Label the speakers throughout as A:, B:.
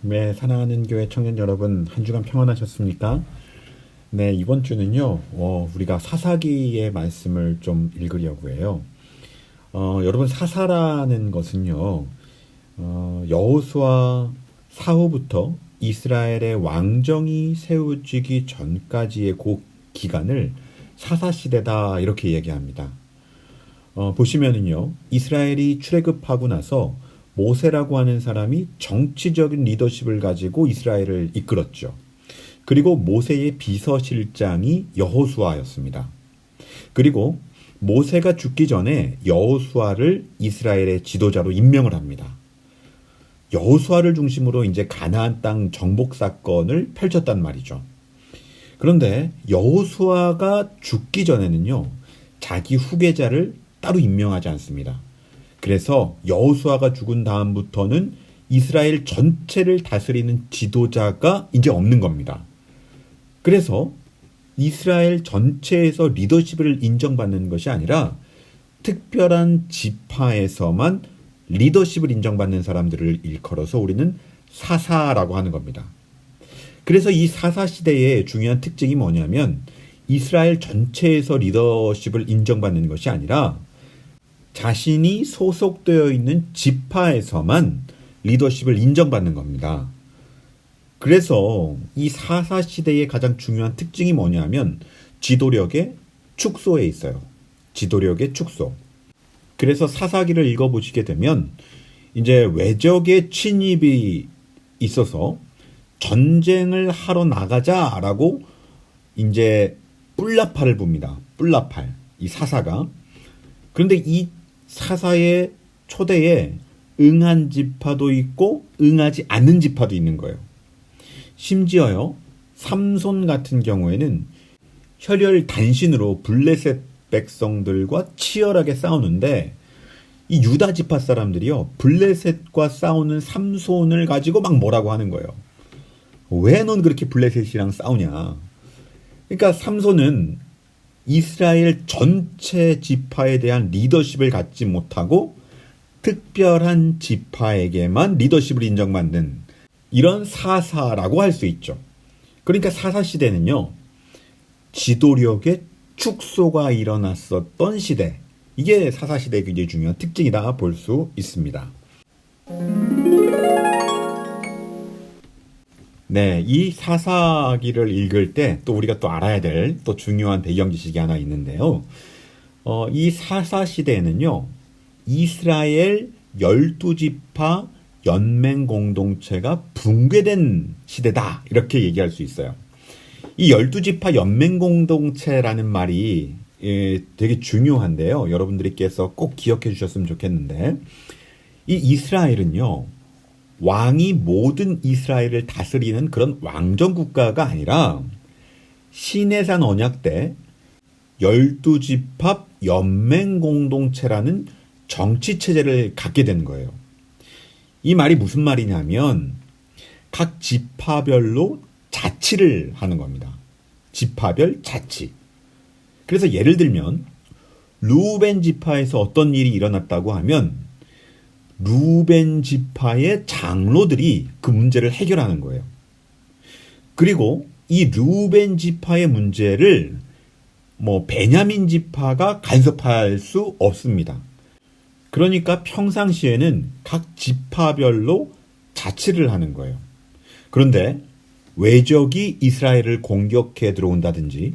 A: 네, 사랑하는 교회 청년 여러분, 한 주간 평안하셨습니까? 네, 이번 주는요, 우리가 사사기의 말씀을 좀 읽으려고 해요. 여러분, 사사라는 것은요, 여호수아 사후부터 이스라엘의 왕정이 세워지기 전까지의 그 기간을 사사시대다, 이렇게 얘기합니다. 보시면은요, 이스라엘이 출애굽하고 나서 모세라고 하는 사람이 정치적인 리더십을 가지고 이스라엘을 이끌었죠. 그리고 모세의 비서실장이 여호수아였습니다. 그리고 모세가 죽기 전에 여호수아를 이스라엘의 지도자로 임명을 합니다. 여호수아를 중심으로 이제 가나안 땅 정복 사건을 펼쳤단 말이죠. 그런데 여호수아가 죽기 전에는요, 자기 후계자를 따로 임명하지 않습니다. 그래서 여호수아가 죽은 다음부터는 이스라엘 전체를 다스리는 지도자가 이제 없는 겁니다. 그래서 이스라엘 전체에서 리더십을 인정받는 것이 아니라 특별한 지파에서만 리더십을 인정받는 사람들을 일컬어서 우리는 사사라고 하는 겁니다. 그래서 이 사사시대의 중요한 특징이 뭐냐면 이스라엘 전체에서 리더십을 인정받는 것이 아니라 자신이 소속되어 있는 지파에서만 리더십을 인정받는 겁니다. 그래서 이 사사시대의 가장 중요한 특징이 뭐냐면 지도력의 축소에 있어요. 지도력의 축소. 그래서 사사기를 읽어보시게 되면 이제 외적의 침입이 있어서 전쟁을 하러 나가자라고 이제 뿔나팔을 붑니다. 뿔나팔. 이 사사가. 그런데 이 사사의 초대에 응한 지파도 있고 응하지 않는 지파도 있는 거예요. 심지어요, 삼손 같은 경우에는 혈혈 단신으로 블레셋 백성들과 치열하게 싸우는데 이 유다 지파 사람들이요, 블레셋과 싸우는 삼손을 가지고 막 뭐라고 하는 거예요. 왜 넌 그렇게 블레셋이랑 싸우냐. 그러니까 삼손은 이스라엘 전체 지파에 대한 리더십을 갖지 못하고 특별한 지파에게만 리더십을 인정받는 이런 사사라고 할 수 있죠. 그러니까 사사시대는요, 지도력의 축소가 일어났었던 시대. 이게 사사시대의 굉장히 중요한 특징이다 볼 수 있습니다. 네, 이 사사기를 읽을 때 또 우리가 또 알아야 될 또 중요한 배경 지식이 하나 있는데요. 이 사사시대에는요, 이스라엘 12지파 연맹 공동체가 붕괴된 시대다, 이렇게 얘기할 수 있어요. 이 12지파 연맹 공동체라는 말이 되게 중요한데요. 여러분들께서 꼭 기억해 주셨으면 좋겠는데, 이 이스라엘은요, 왕이 모든 이스라엘을 다스리는 그런 왕정 국가가 아니라 시내산 언약 때 12지파 연맹 공동체라는 정치 체제를 갖게 된 거예요. 이 말이 무슨 말이냐면 각 지파별로 자치를 하는 겁니다. 지파별 자치. 그래서 예를 들면 루벤 지파에서 어떤 일이 일어났다고 하면 루벤 지파의 장로들이 그 문제를 해결하는 거예요. 그리고 이 루벤 지파의 문제를 베냐민 지파가 간섭할 수 없습니다. 그러니까 평상시에는 각 지파별로 자치를 하는 거예요. 그런데 외적이 이스라엘을 공격해 들어온다든지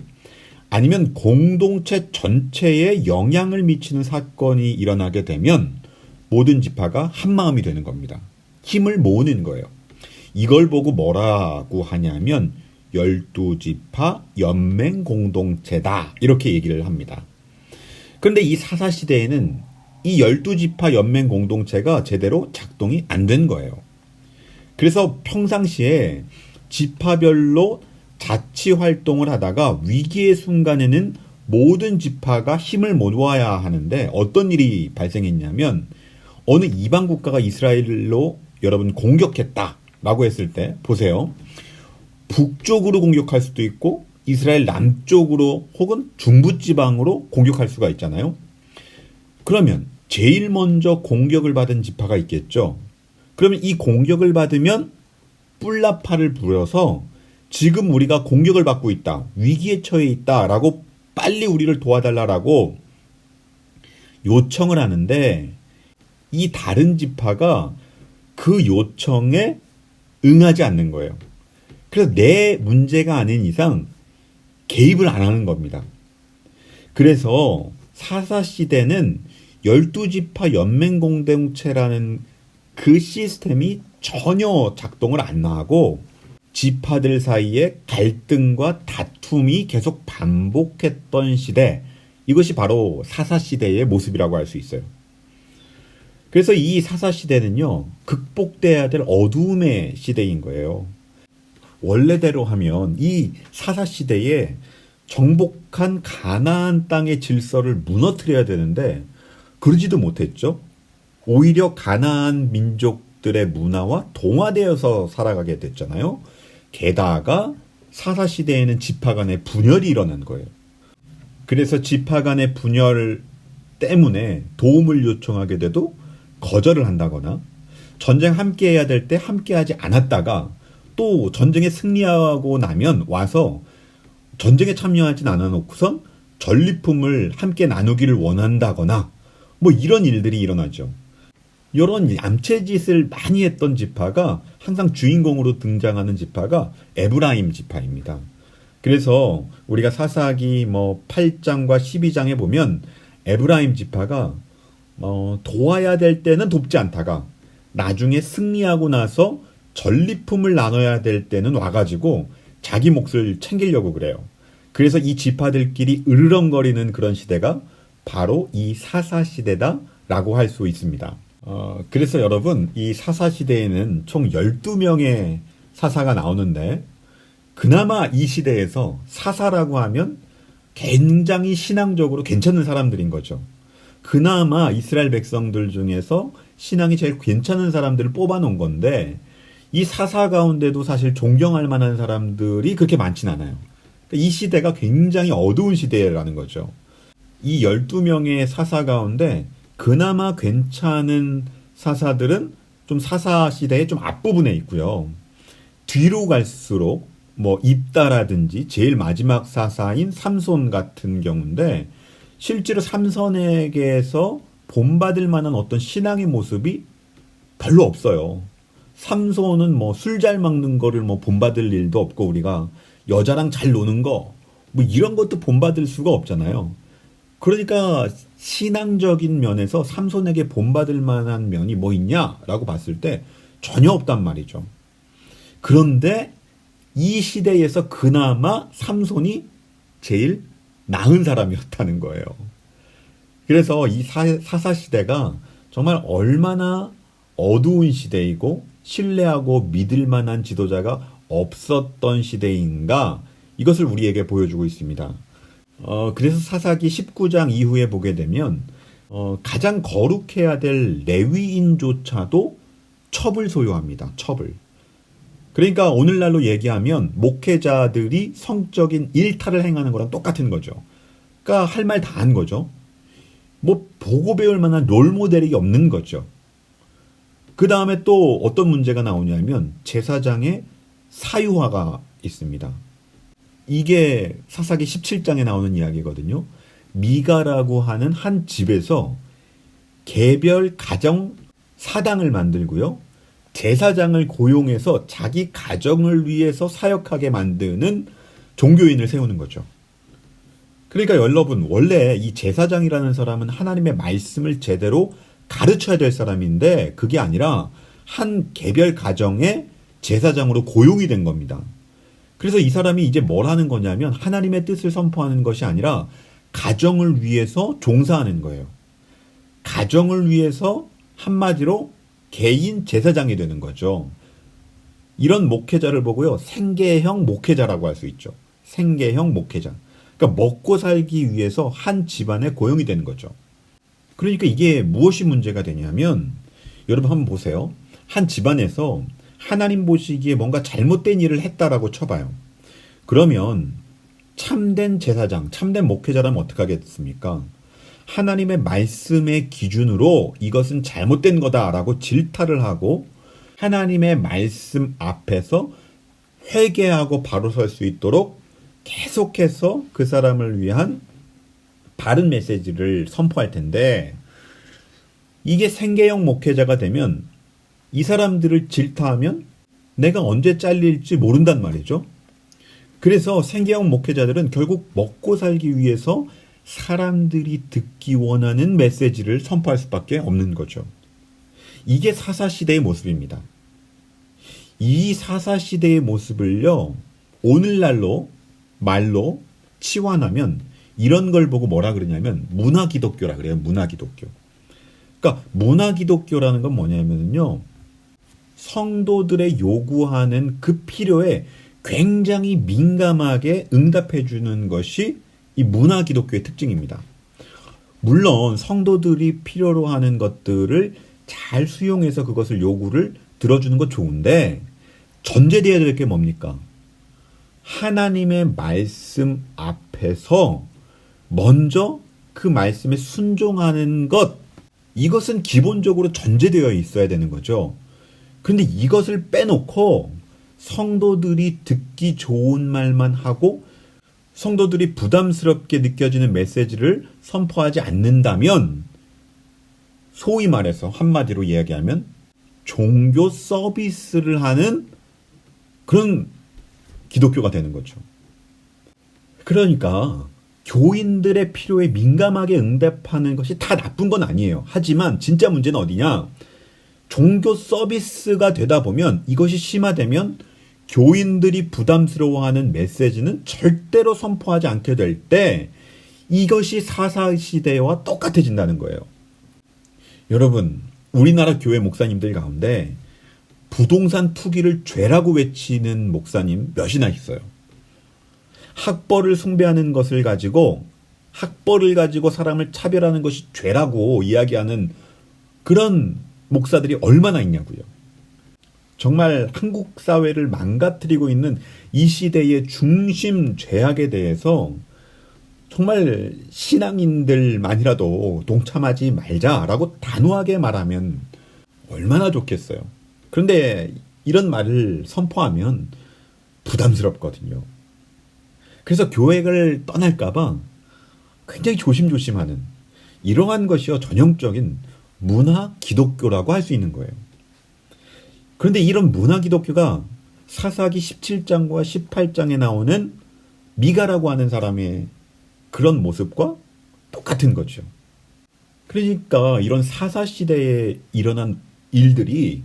A: 아니면 공동체 전체에 영향을 미치는 사건이 일어나게 되면 모든 지파가 한마음이 되는 겁니다. 힘을 모으는 거예요. 이걸 보고 뭐라고 하냐면 12지파 연맹 공동체다, 이렇게 얘기를 합니다. 그런데 이 사사시대에는 이 12지파 연맹 공동체가 제대로 작동이 안 된 거예요. 그래서 평상시에 지파별로 자치 활동을 하다가 위기의 순간에는 모든 지파가 힘을 모아야 하는데 어떤 일이 발생했냐면 어느 이방 국가가 이스라엘로 여러분 공격했다라고 했을 때 보세요. 북쪽으로 공격할 수도 있고 이스라엘 남쪽으로 혹은 중부지방으로 공격할 수가 있잖아요. 그러면 제일 먼저 공격을 받은 지파가 있겠죠. 그러면 이 공격을 받으면 뿔나파를 부려서 지금 우리가 공격을 받고 있다, 위기에 처해 있다라고 빨리 우리를 도와달라고 요청을 하는데, 이 다른 지파가 그 요청에 응하지 않는 거예요. 그래서 내 문제가 아닌 이상 개입을 안 하는 겁니다. 그래서 사사시대는 12지파 연맹공동체라는 그 시스템이 전혀 작동을 안 하고 지파들 사이에 갈등과 다툼이 계속 반복했던 시대, 이것이 바로 사사시대의 모습이라고 할 수 있어요. 그래서 이 사사시대는요, 극복돼야 될 어두움의 시대인 거예요. 원래대로 하면 이 사사시대에 정복한 가나안 땅의 질서를 무너뜨려야 되는데 그러지도 못했죠. 오히려 가나안 민족들의 문화와 동화되어서 살아가게 됐잖아요. 게다가 사사시대에는 지파 간의 분열이 일어난 거예요. 그래서 지파 간의 분열 때문에 도움을 요청하게 돼도 거절을 한다거나, 전쟁 함께 해야 될 때 함께 하지 않았다가 또 전쟁에 승리하고 나면 와서 전쟁에 참여하진 않아 놓고선 전리품을 함께 나누기를 원한다거나, 뭐 이런 일들이 일어나죠. 이런 얌체짓을 많이 했던 지파가 항상 주인공으로 등장하는 지파가 에브라임 지파입니다. 그래서 우리가 사사기 8장과 12장에 보면 에브라임 지파가 도와야 될 때는 돕지 않다가 나중에 승리하고 나서 전리품을 나눠야 될 때는 와가지고 자기 몫을 챙기려고 그래요. 그래서 이 지파들끼리 으르렁거리는 그런 시대가 바로 이 사사시대다라고 할 수 있습니다. 그래서 여러분, 이 사사시대에는 총 12명의 사사가 나오는데, 그나마 이 시대에서 사사라고 하면 굉장히 신앙적으로 괜찮은 사람들인 거죠. 그나마 이스라엘 백성들 중에서 신앙이 제일 괜찮은 사람들을 뽑아놓은 건데, 이 사사 가운데도 사실 존경할 만한 사람들이 그렇게 많진 않아요. 이 시대가 굉장히 어두운 시대라는 거죠. 이 12명의 사사 가운데 그나마 괜찮은 사사들은 좀 사사 시대의 좀 앞부분에 있고요. 뒤로 갈수록 입다라든지 제일 마지막 사사인 삼손 같은 경우인데, 실제로 삼손에게서 본받을 만한 어떤 신앙의 모습이 별로 없어요. 삼손은 술 잘 먹는 거를 본받을 일도 없고, 우리가 여자랑 잘 노는 거 이런 것도 본받을 수가 없잖아요. 그러니까 신앙적인 면에서 삼손에게 본받을 만한 면이 뭐 있냐라고 봤을 때 전혀 없단 말이죠. 그런데 이 시대에서 그나마 삼손이 제일 나은 사람이었다는 거예요. 그래서 이 사사시대가 정말 얼마나 어두운 시대이고 신뢰하고 믿을 만한 지도자가 없었던 시대인가, 이것을 우리에게 보여주고 있습니다. 그래서 사사기 19장 이후에 보게 되면 가장 거룩해야 될 레위인조차도 첩을 소유합니다. 첩을. 그러니까 오늘날로 얘기하면 목회자들이 성적인 일탈을 행하는 거랑 똑같은 거죠. 그러니까 할 말 다 한 거죠. 보고 배울 만한 롤모델이 없는 거죠. 그 다음에 또 어떤 문제가 나오냐면 제사장의 사유화가 있습니다. 이게 사사기 17장에 나오는 이야기거든요. 미가라고 하는 한 집에서 개별 가정 사당을 만들고요, 제사장을 고용해서 자기 가정을 위해서 사역하게 만드는 종교인을 세우는 거죠. 그러니까 여러분, 원래 이 제사장이라는 사람은 하나님의 말씀을 제대로 가르쳐야 될 사람인데 그게 아니라 한 개별 가정의 제사장으로 고용이 된 겁니다. 그래서 이 사람이 이제 뭘 하는 거냐면 하나님의 뜻을 선포하는 것이 아니라 가정을 위해서 종사하는 거예요. 가정을 위해서 한마디로 개인 제사장이 되는 거죠. 이런 목회자를 보고요, 생계형 목회자라고 할 수 있죠. 생계형 목회자. 그러니까 먹고 살기 위해서 한 집안에 고용이 되는 거죠. 그러니까 이게 무엇이 문제가 되냐면, 여러분 한번 보세요. 한 집안에서 하나님 보시기에 뭔가 잘못된 일을 했다라고 쳐봐요. 그러면 참된 제사장, 참된 목회자라면 어떻게 하겠습니까? 하나님의 말씀의 기준으로 이것은 잘못된 거다라고 질타를 하고 하나님의 말씀 앞에서 회개하고 바로 설 수 있도록 계속해서 그 사람을 위한 바른 메시지를 선포할 텐데, 이게 생계형 목회자가 되면 이 사람들을 질타하면 내가 언제 잘릴지 모른단 말이죠. 그래서 생계형 목회자들은 결국 먹고 살기 위해서 사람들이 듣기 원하는 메시지를 선포할 수밖에 없는 거죠. 이게 사사시대의 모습입니다. 이 사사시대의 모습을요, 오늘날로 말로 치환하면 이런 걸 보고 뭐라 그러냐면 문화기독교라 그래요. 문화기독교. 그러니까 문화기독교라는 건 뭐냐면요, 성도들의 요구하는 그 필요에 굉장히 민감하게 응답해 주는 것이 이 문화기독교의 특징입니다. 물론 성도들이 필요로 하는 것들을 잘 수용해서 그것을 요구를 들어주는 건 좋은데, 전제되어야 될 게 뭡니까? 하나님의 말씀 앞에서 먼저 그 말씀에 순종하는 것, 이것은 기본적으로 전제되어 있어야 되는 거죠. 근데 이것을 빼놓고 성도들이 듣기 좋은 말만 하고 성도들이 부담스럽게 느껴지는 메시지를 선포하지 않는다면, 소위 말해서 한마디로 이야기하면 종교 서비스를 하는 그런 기독교가 되는 거죠. 그러니까 교인들의 필요에 민감하게 응답하는 것이 다 나쁜 건 아니에요. 하지만 진짜 문제는 어디냐? 종교 서비스가 되다 보면, 이것이 심화되면 교인들이 부담스러워하는 메시지는 절대로 선포하지 않게 될 때 이것이 사사시대와 똑같아진다는 거예요. 여러분, 우리나라 교회 목사님들 가운데 부동산 투기를 죄라고 외치는 목사님 몇이나 있어요. 학벌을 숭배하는 것을 가지고, 학벌을 가지고 사람을 차별하는 것이 죄라고 이야기하는 그런 목사들이 얼마나 있냐고요. 정말 한국 사회를 망가뜨리고 있는 이 시대의 중심 죄악에 대해서 정말 신앙인들만이라도 동참하지 말자라고 단호하게 말하면 얼마나 좋겠어요. 그런데 이런 말을 선포하면 부담스럽거든요. 그래서 교회를 떠날까봐 굉장히 조심조심하는, 이러한 것이요 전형적인 문화 기독교라고 할 수 있는 거예요. 그런데 이런 문화 기독교가 사사기 17장과 18장에 나오는 미가라고 하는 사람의 그런 모습과 똑같은 거죠. 그러니까 이런 사사시대에 일어난 일들이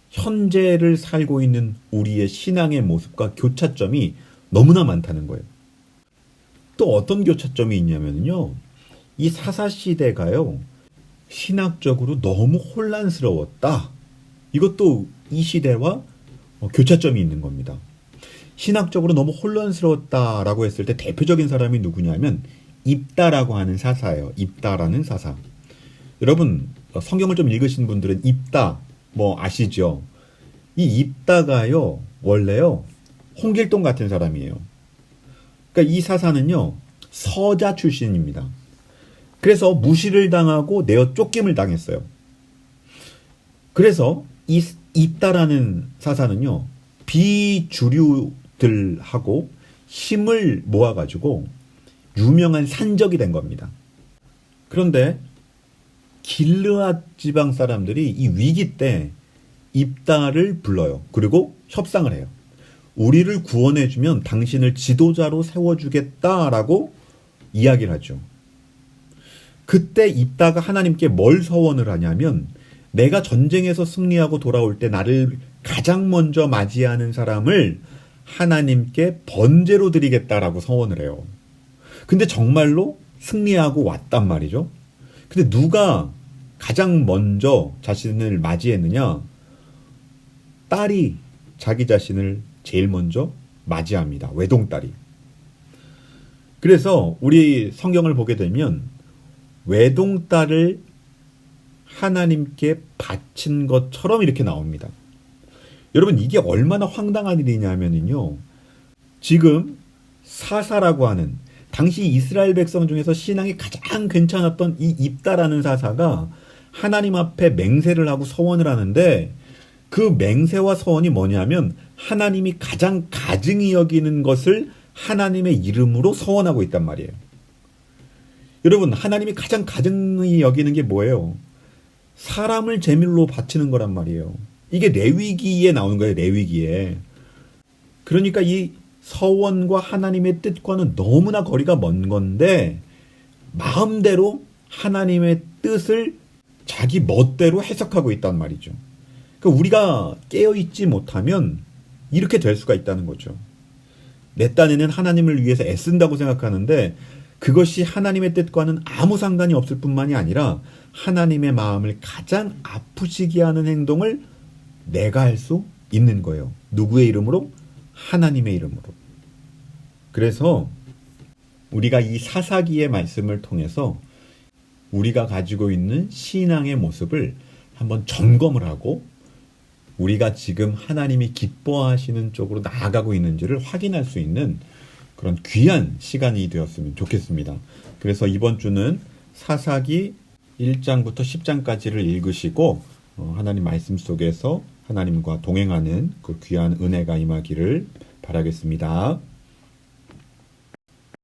A: 현재를 살고 있는 우리의 신앙의 모습과 교차점이 너무나 많다는 거예요. 또 어떤 교차점이 있냐면요, 이 사사시대가요 신학적으로 너무 혼란스러웠다. 이것도 이 시대와 교차점이 있는 겁니다. 신학적으로 너무 혼란스러웠다라고 했을 때 대표적인 사람이 누구냐면 입다라고 하는 사사예요. 입다라는 사사. 여러분 성경을 좀 읽으신 분들은 입다 뭐 아시죠? 이 입다가요 원래요 홍길동 같은 사람이에요. 그러니까 이 사사는요 서자 출신입니다. 그래서 무시를 당하고 내어 쫓김을 당했어요. 그래서 이 입다라는 사사는요 비주류들하고 힘을 모아가지고 유명한 산적이 된 겁니다. 그런데 길르앗 지방 사람들이 이 위기 때 입다를 불러요. 그리고 협상을 해요. 우리를 구원해주면 당신을 지도자로 세워주겠다라고 이야기를 하죠. 그때 입다가 하나님께 뭘 서원을 하냐면 내가 전쟁에서 승리하고 돌아올 때 나를 가장 먼저 맞이하는 사람을 하나님께 번제로 드리겠다라고 서원을 해요. 근데 정말로 승리하고 왔단 말이죠. 근데 누가 가장 먼저 자신을 맞이했느냐? 딸이 자기 자신을 제일 먼저 맞이합니다. 외동딸이. 그래서 우리 성경을 보게 되면 외동딸을 하나님께 바친 것처럼 이렇게 나옵니다. 여러분 이게 얼마나 황당한 일이냐면요. 지금 사사라고 하는 당시 이스라엘 백성 중에서 신앙이 가장 괜찮았던 이 입다라는 사사가 하나님 앞에 맹세를 하고 서원을 하는데 그 맹세와 서원이 뭐냐면 하나님이 가장 가증히 여기는 것을 하나님의 이름으로 서원하고 있단 말이에요. 여러분, 하나님이 가장 가증히 여기는 게 뭐예요? 사람을 제물로 바치는 거란 말이에요. 이게 레위기에 나오는 거예요. 레위기에. 그러니까 이 서원과 하나님의 뜻과는 너무나 거리가 먼 건데 마음대로 하나님의 뜻을 자기 멋대로 해석하고 있단 말이죠. 그러니까 우리가 깨어있지 못하면 이렇게 될 수가 있다는 거죠. 내 딴에는 하나님을 위해서 애쓴다고 생각하는데 그것이 하나님의 뜻과는 아무 상관이 없을 뿐만이 아니라 하나님의 마음을 가장 아프시게 하는 행동을 내가 할 수 있는 거예요. 누구의 이름으로? 하나님의 이름으로. 그래서 우리가 이 사사기의 말씀을 통해서 우리가 가지고 있는 신앙의 모습을 한번 점검을 하고 우리가 지금 하나님이 기뻐하시는 쪽으로 나아가고 있는지를 확인할 수 있는 그런 귀한 시간이 되었으면 좋겠습니다. 그래서 이번 주는 사사기 1장부터 10장까지를 읽으시고 하나님 말씀 속에서 하나님과 동행하는 그 귀한 은혜가 임하기를 바라겠습니다.